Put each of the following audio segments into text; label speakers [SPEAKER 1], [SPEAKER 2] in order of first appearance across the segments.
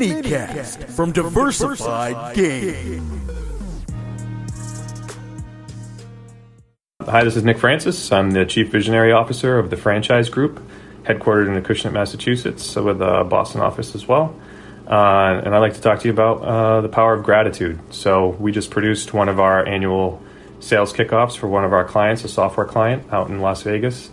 [SPEAKER 1] Minicast from Diversified Game.
[SPEAKER 2] Hi, this is Nick Francis. I'm the Chief Visionary Officer of the Franchise Group, headquartered in Acushnet, Massachusetts, with a Boston office as well. And I'd like to talk to you about the power of gratitude. So we just produced one of our annual sales kickoffs for one of our clients, a software client out in Las Vegas.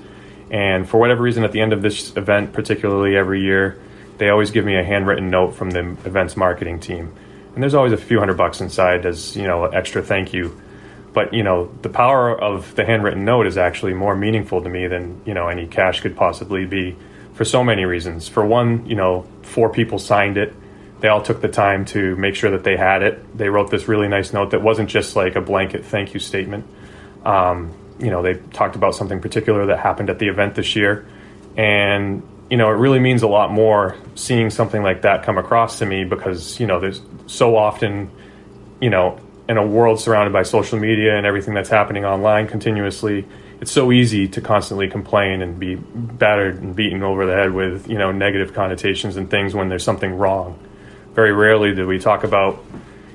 [SPEAKER 2] And for whatever reason, at the end of this event, particularly every year, they always give me a handwritten note from the event's marketing team. And there's always a few $100 inside as, an extra thank you. But, the power of the handwritten note is actually more meaningful to me than, any cash could possibly be for so many reasons. For one, 4 people signed it. They all took the time to make sure that they had it. They wrote this really nice note that wasn't just like a blanket thank you statement. They talked about something particular that happened at the event this year. And, it really means a lot more seeing something like that come across to me because, there's so often, in a world surrounded by social media and everything that's happening online continuously, it's so easy to constantly complain and be battered and beaten over the head with, negative connotations and things when there's something wrong. Very rarely do we talk about,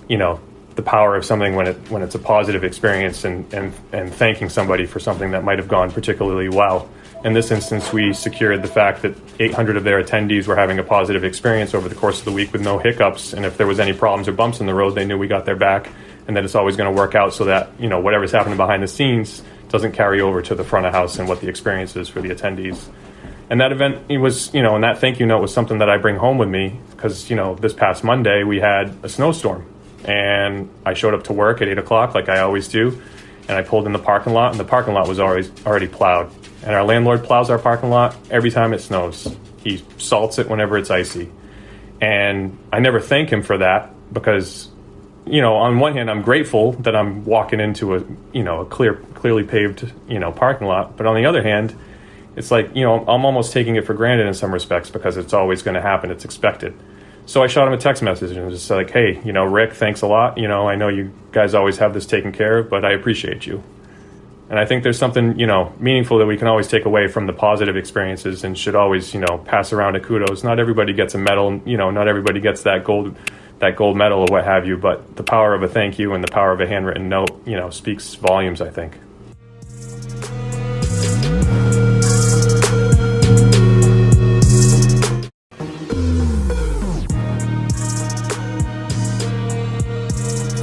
[SPEAKER 2] the power of something when it's a positive experience and thanking somebody for something that might have gone particularly well. In this instance, we secured the fact that 800 of their attendees were having a positive experience over the course of the week with no hiccups. And if there was any problems or bumps in the road, they knew we got their back and that it's always going to work out so that, whatever's happening behind the scenes doesn't carry over to the front of house and what the experience is for the attendees. And that event, it was, and that thank you note was something that I bring home with me because, this past Monday we had a snowstorm and I showed up to work at 8 o'clock like I always do. And I pulled in the parking lot and the parking lot was already plowed. And our landlord plows our parking lot every time it snows. He salts it whenever it's icy. And I never thank him for that because, on one hand, I'm grateful that I'm walking into a clearly paved, parking lot. But on the other hand, it's like, I'm almost taking it for granted in some respects because it's always going to happen. It's expected. So I shot him a text message and just like, hey, Rick, thanks a lot. I know you guys always have this taken care of, but I appreciate you. And I think there's something, meaningful that we can always take away from the positive experiences and should always, pass around a kudos. Not everybody gets a medal, not everybody gets that gold medal or what have you, but the power of a thank you and the power of a handwritten note, speaks volumes, I think.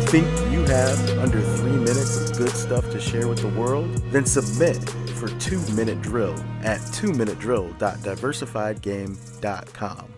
[SPEAKER 1] Think you have under 3 minutes of good stuff to share with the world? Then submit for 2 Minute Drill at 2minutedrill.diversifiedgame.com.